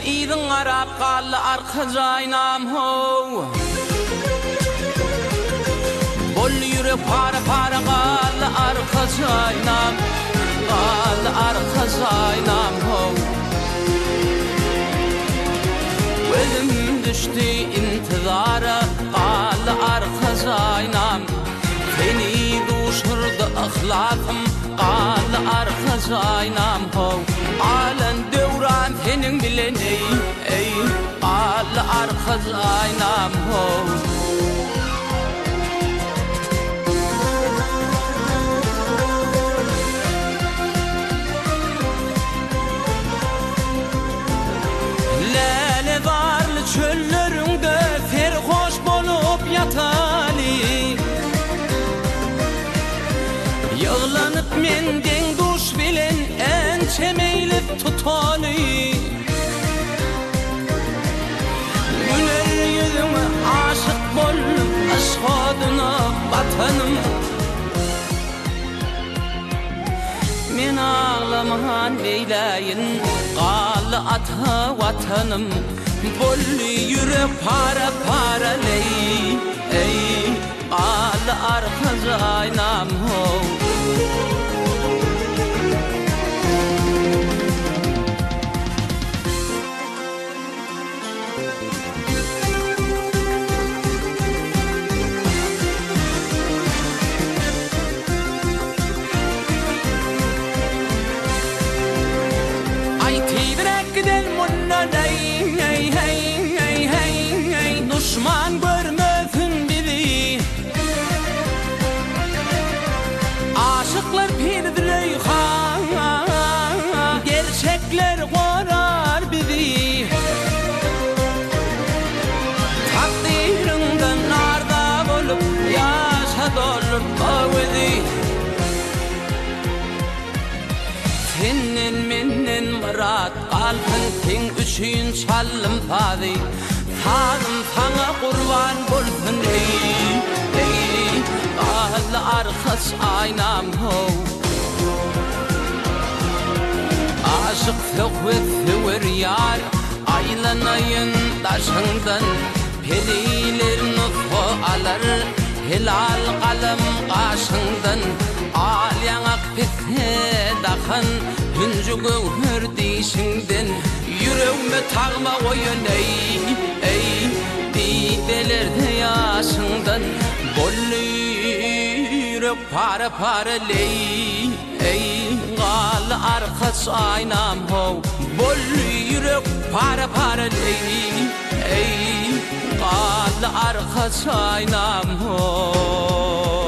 idin arap qallı arka jaynam ho. Bol yürek para para qallı arka jaynam, qallı arka jaynam ho. Özüm düştü intizara qallı arka jaynam. Seni duşurdu ahlakım qallı arka jaynam ho. Alen devran senin bilen ey qallı arka jaynam ho. Lale varlı çöllerinde ferhoş bolup yatali. Yağlanıp menden duş bilen ençe meylip tutali. Güler yüzüme aşık bolup aşkadına vatanım. Men ağlamahan beyleyin qallı ata vatanım. Bollu yürek para para ley ey qallı arka jaynam ho. Düşman görmesin bizi. Aşıklar pirdirey han, gerçekler korar bizi. Takdirinden narda bolup yaşa dolur bağıdı. Senin menin murat kalbin ten üçün çalım fadi. Hanım sana kurban bulsun ey qallı arkas aynam ho. Aşık söhvet yar aylanayın taşından. Peliler nutfu alır hilal kalem qaşından. Al yanak pete dahan hüncü gövhür dişinden. Yüreğime tağma koyun ey didelerde yaşından. Bollu yürek para para ley ey qallı arkas aynam ho. Bollu yürek para para ley ey qallı arkas aynam ho.